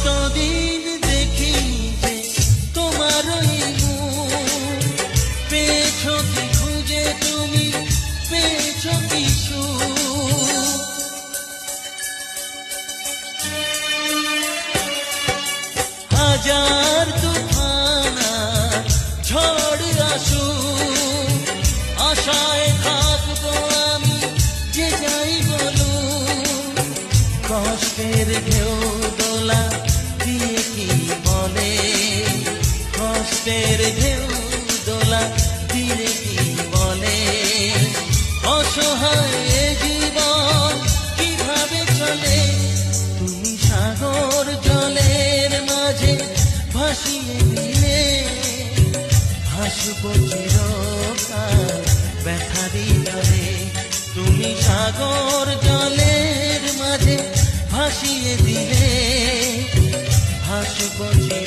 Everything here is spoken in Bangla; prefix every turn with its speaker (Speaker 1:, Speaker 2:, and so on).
Speaker 1: কতদিন দেখিনি যে তোমার ওই মুখ, পেয়েছো কি খুঁজে তুমি, পেয়েছো কি সুখ? হাজার তুফান আর ঝড় আসুক, আশায় থাকবো আমি যে যাই বলুক। কষ্টের ঢেউ দোলা দিয়ে কি বলে, কষ্টের ঢেউ দোলা দিয়ে কি বলে, অসহায় এ জীবন কিভাবে চলে। তুমি সাগর জলের মাঝে ভাসিয়ে দিলে, ভাসবো চিরকাল ব্যথারি জলে। তুমি সাগর জলের মাঝে ভাসিয়ে দিলে, ভাসবো চিরকাল